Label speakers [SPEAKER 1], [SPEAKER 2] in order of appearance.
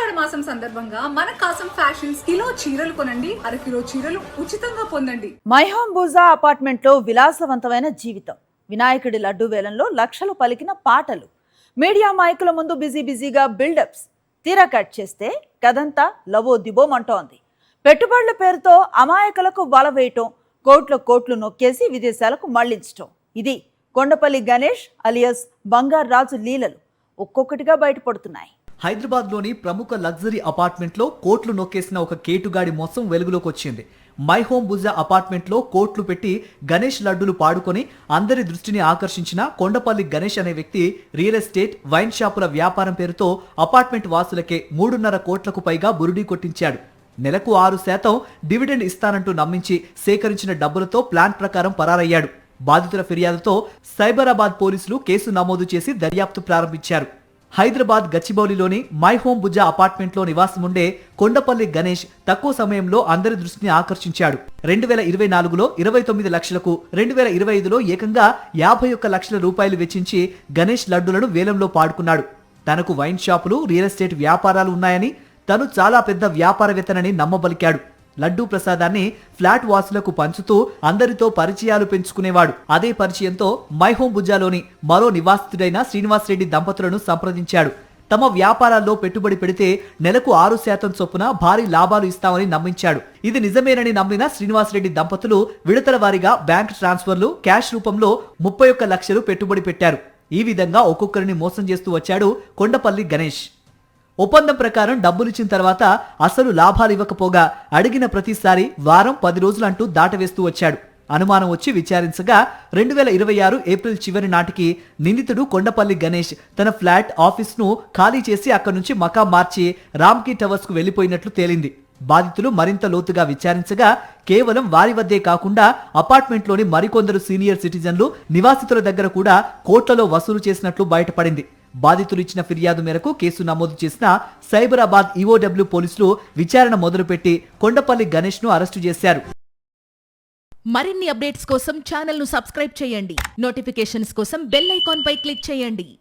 [SPEAKER 1] ఆషాఢ మాసం సందర్భంగా మన కాసం ఫ్యాషన్స్ కిలో చీరలు కొనండి, అరకిలో చీరలు ఉచితంగా పొందండి.
[SPEAKER 2] మైహాం బూజా అపార్ట్మెంట్ లో విలాసవంతమైన జీవితం. వినాయకుడి లడ్డు వేలంలో లక్షలు పలికిన పాటలు. మీడియా మైకుల ముందు బిజీగా బిల్డప్స్. తీరా కట్ చేస్తే కథంతా లవో దిబోమంటోంది. పెట్టుబడుల పేరుతో అమాయకులకు వల వేయటం, కోట్లు నొక్కేసి విదేశాలకు మళ్లించటం. ఇది కొండపల్లి గణేష్ అలియస్ బంగారు రాజు లీలలు ఒక్కొక్కటిగా బయటపడుతున్నాయి.
[SPEAKER 3] హైదరాబాద్లోని ప్రముఖ లగ్జరీ అపార్ట్మెంట్లో కోట్లు నొక్కేసిన ఒక కేటుగాడి మోసం వెలుగులోకి వచ్చింది. మైహోం బుజా అపార్ట్మెంట్లో కోట్లు పెట్టి గణేష్ లడ్డులు పాడుకొని అందరి దృష్టిని ఆకర్షించిన కొండపల్లి గణేష్ అనే వ్యక్తి రియల్ ఎస్టేట్, వైన్ షాపుల వ్యాపారం పేరుతో అపార్ట్మెంట్ వాసులకే 3.5 కోట్లకు పైగా బురుడీ కొట్టించాడు. నెలకు 6% డివిడెండ్ ఇస్తానంటూ నమ్మించి సేకరించిన డబ్బులతో ప్లాన్ ప్రకారం పరారయ్యాడు. బాధితుల ఫిర్యాదుతో సైబరాబాద్ పోలీసులు కేసు నమోదు చేసి దర్యాప్తు ప్రారంభించారు. హైదరాబాద్ గచ్చిబౌలిలోని మైహోం బుజా అపార్ట్మెంట్లో నివాసముండే కొండపల్లి గణేష్ తక్కువ సమయంలో అందరి దృష్టిని ఆకర్షించాడు. 2024లో 29 లక్షలకు, 2025లో ఏకంగా 51 లక్షల రూపాయలు వెచ్చించి గణేష్ లడ్డులను వేలంలో పాడుకున్నాడు. తనకు వైన్ షాపులు, రియల్ ఎస్టేట్ వ్యాపారాలు ఉన్నాయని, తను చాలా పెద్ద వ్యాపారవేత్తనని నమ్మబలికాడు. లడ్డూ ప్రసాదాన్ని ఫ్లాట్ వాసులకు పంచుతూ అందరితో పరిచయాలు పెంచుకునేవాడు. అదే పరిచయంతో మైహోం బుజాలోని మరో నివాసితుడైన శ్రీనివాస్ రెడ్డి దంపతులను సంప్రదించాడు. తమ వ్యాపారాల్లో పెట్టుబడి పెడితే నెలకు 6% చొప్పున భారీ లాభాలు ఇస్తామని నమ్మించాడు. ఇది నిజమేనని నమ్మిన శ్రీనివాస్ రెడ్డి దంపతులు విడతల వారీగా బ్యాంక్ ట్రాన్స్ఫర్లు, క్యాష్ రూపంలో 31 లక్షలు పెట్టుబడి పెట్టారు. ఈ విధంగా ఒక్కొక్కరిని మోసం చేస్తూ వచ్చాడు కొండపల్లి గణేష్. ఒప్పందం ప్రకారం డబ్బులిచ్చిన తర్వాత అసలు లాభాలు ఇవ్వకపోగా అడిగిన ప్రతిసారి వారం 10 రోజులు అంటూ దాటవేస్తూ వచ్చాడు. అనుమానం వచ్చి విచారించగా 2026 ఏప్రిల్ చివరి నాటికి నిందితుడు కొండపల్లి గణేష్ తన ఫ్లాట్, ఆఫీస్ను ఖాళీ చేసి అక్కడి నుంచి మకాం మార్చి రామ్కీ టవర్స్ కు వెళ్లిపోయినట్లు తేలింది. బాధితులు మరింత లోతుగా విచారించగా కేవలం వారి వద్దే కాకుండా అపార్ట్మెంట్లోని మరికొందరు సీనియర్ సిటిజన్లు, నివాసితుల దగ్గర కూడా కోట్లలో వసూలు చేసినట్లు బయటపడింది. బాధితులు ఇచ్చిన ఫిర్యాదు మేరకు కేసు నమోదు చేసిన సైబరాబాద్ ఈఓడబ్ల్యూ పోలీసులు విచారణ మొదలుపెట్టి కొండపల్లి గణేష్ ను అరెస్టు చేశారు.
[SPEAKER 4] మరిన్ని అప్డేట్స్ కోసం ఛానల్ ను సబ్స్క్రైబ్ చేయండి. నోటిఫికేషన్స్ కోసం బెల్ ఐకాన్ పై క్లిక్ చేయండి.